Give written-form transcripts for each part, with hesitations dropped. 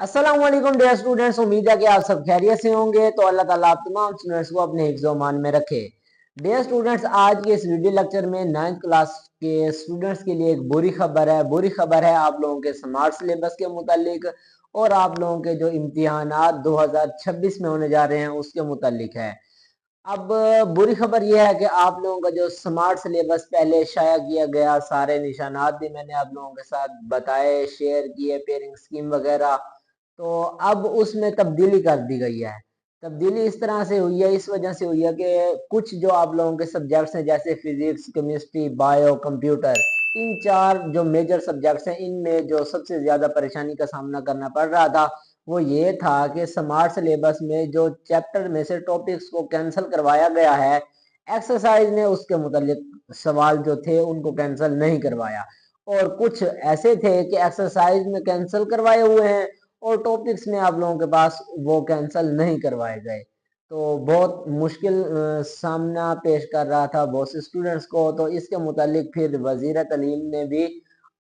अस्सलाम वालेकुम dear students, उम्मीद है कि आप सब खैरियत से होंगे। तो अल्लाह ताला आप तमाम स्टूडेंट्स को अपने हिफ्ज़ व अमान में रखे। डियर स्टूडेंट्स, आज के इस वीडियो लेक्चर में 9th क्लास के स्टूडेंट्स के लिए एक बुरी खबर है आप लोगों के स्मार्ट सिलेबस के मुतालिक और आप लोगों के जो इम्तिहानात 2026 में होने जा रहे हैं उसके मुतालिक है। अब बुरी खबर यह है कि आप लोगों का जो स्मार्ट सिलेबस पहले शाया किया गया, सारे निशानात भी मैंने आप लोगों के साथ बताए, शेयर किए, पेयरिंग स्कीम वगैरह, तो अब उसमें तब्दीली कर दी गई है। तब्दीली इस तरह से हुई है, इस वजह से हुई है कि कुछ जो आप लोगों के सब्जेक्ट्स हैं जैसे फिजिक्स, केमिस्ट्री, बायो, कंप्यूटर, इन चार जो मेजर सब्जेक्ट्स हैं इनमें जो सबसे ज़्यादा परेशानी का सामना करना पड़ रहा था वो ये था कि स्मार्ट सिलेबस में जो चैप्टर में से टॉपिक्स को कैंसिल करवाया गया है, एक्सरसाइज ने उसके मुतालिक सवाल जो थे उनको कैंसिल नहीं करवाया, और कुछ ऐसे थे कि एक्सरसाइज में कैंसिल करवाए हुए हैं और टॉपिक्स में आप लोगों के पास वो कैंसिल नहीं करवाए गए। तो बहुत मुश्किल सामना पेश कर रहा था बहुत से स्टूडेंट्स को। तो इसके मुतालिक फिर वज़ीर तालीम ने भी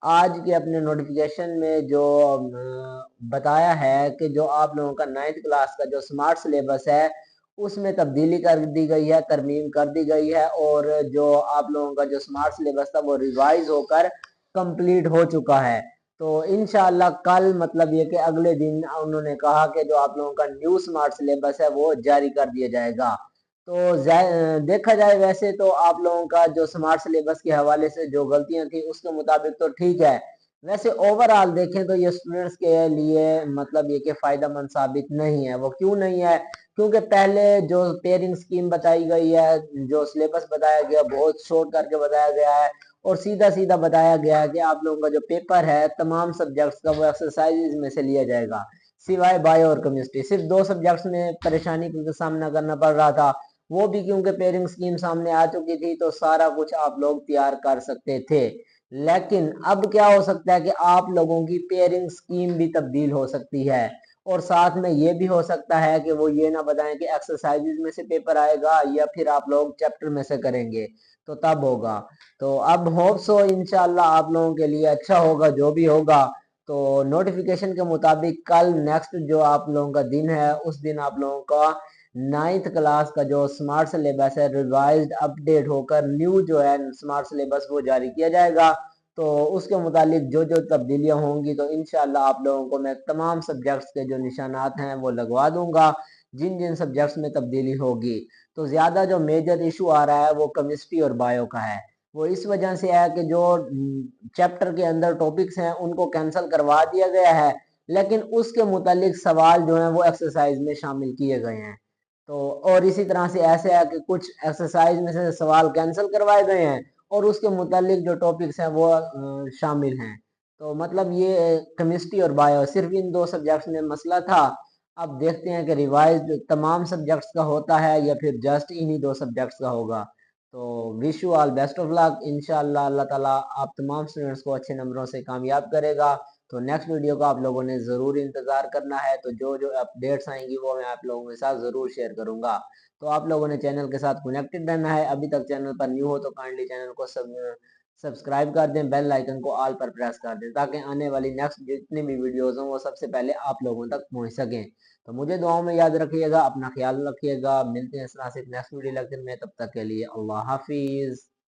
आज के अपने नोटिफिकेशन में जो बताया है कि जो आप लोगों का 9th क्लास का जो स्मार्ट सिलेबस है उसमें तब्दीली कर दी गई है, तरमीम कर दी गई है, और जो आप लोगों का जो स्मार्ट सिलेबस था वो रिवाइज होकर कंप्लीट हो चुका है। तो इंशाअल्लाह कल, मतलब ये कि अगले दिन, उन्होंने कहा कि जो आप लोगों का न्यू स्मार्ट सिलेबस है वो जारी कर दिया जाएगा। तो देखा जाए वैसे तो आप लोगों का जो स्मार्ट सिलेबस के हवाले से जो गलतियां थी उसके मुताबिक तो ठीक है। वैसे ओवरऑल देखें तो ये स्टूडेंट्स के लिए मतलब ये कि फ़ायदा मंद साबित नहीं है। वो क्यों नहीं है? क्योंकि पहले जो पेयरिंग स्कीम बताई गई है, जो सिलेबस बताया गया, बहुत शॉर्ट करके बताया गया है और सीधा सीधा बताया गया है कि आप लोगों का जो पेपर है तमाम सब्जेक्ट्स का वो एक्सरसाइज में से लिया जाएगा, सिवाय बायो और केमिस्ट्री। सिर्फ दो सब्जेक्ट्स में परेशानी का सामना करना पड़ रहा था, वो भी क्योंकि पेयरिंग स्कीम सामने आ चुकी थी तो सारा कुछ आप लोग तैयार कर सकते थे। लेकिन अब क्या हो सकता है कि आप लोगों की पेयरिंग स्कीम भी तब्दील हो सकती है, और साथ में ये भी हो सकता है कि वो ये ना बताएं कि एक्सरसाइजेज में से पेपर आएगा या फिर आप लोग चैप्टर में से करेंगे, तो तब होगा। तो अब होप सो इंशाल्लाह आप लोगों के लिए अच्छा होगा जो भी होगा। तो नोटिफिकेशन के मुताबिक कल नेक्स्ट जो आप लोगों का दिन है उस दिन आप लोगों का 9th क्लास का जो स्मार्ट सिलेबस है रिवाइज्ड अपडेट होकर न्यू जो है स्मार्ट सिलेबस वो जारी किया जाएगा। तो उसके मुतालिक जो जो तब्दीलियां होंगी तो इंशाल्लाह आप लोगों को मैं तमाम सब्जेक्ट्स के जो निशानात हैं वो लगवा दूंगा जिन जिन सब्जेक्ट्स में तब्दीली होगी। तो ज़्यादा जो मेजर इशू आ रहा है वो केमिस्ट्री और बायो का है। वो इस वजह से है कि जो चैप्टर के अंदर टॉपिक्स हैं उनको कैंसिल करवा दिया गया है, लेकिन उसके मुतालिक सवाल जो हैं वो एक्सरसाइज में शामिल किए गए हैं। तो और इसी तरह से ऐसे है कि कुछ एक्सरसाइज में से सवाल कैंसिल करवाए गए हैं और उसके मुतालिक जो टॉपिक्स हैं वो शामिल हैं। तो मतलब ये केमिस्ट्री और बायो सिर्फ इन दो सब्जेक्ट्स में मसला था। अब देखते हैं कि रिवाइज तमाम सब्जेक्ट्स का होता है या फिर जस्ट इन्हीं दो सब्जेक्ट्स का होगा। तो wish you all best of luck. इंशाल्लाह अल्लाह ताला आप तमाम स्टूडेंट्स को अच्छे नंबरों से कामयाब करेगा। तो नेक्स्ट वीडियो का आप लोगों ने ज़रूर इंतज़ार करना है। तो जो जो अपडेट्स आएंगी वो मैं आप लोगों के साथ ज़रूर शेयर करूंगा। तो आप लोगों ने चैनल के साथ कनेक्टेड रहना है। अभी तक चैनल पर न्यू हो तो काइंडली चैनल को सब्सक्राइब कर दें, बेल आइकन को ऑल पर प्रेस कर दें ताकि आने वाली नेक्स्ट जितनी भी वीडियोज़ हों वो सबसे पहले आप लोगों तक पहुँच सकें। तो मुझे दुआओं में याद रखिएगा, अपना ख्याल रखिएगा। मिलते हैं इस तरह से नेक्स्ट वीडियो लेक्चर में, तब तक के लिए अल्लाह हाफिज़।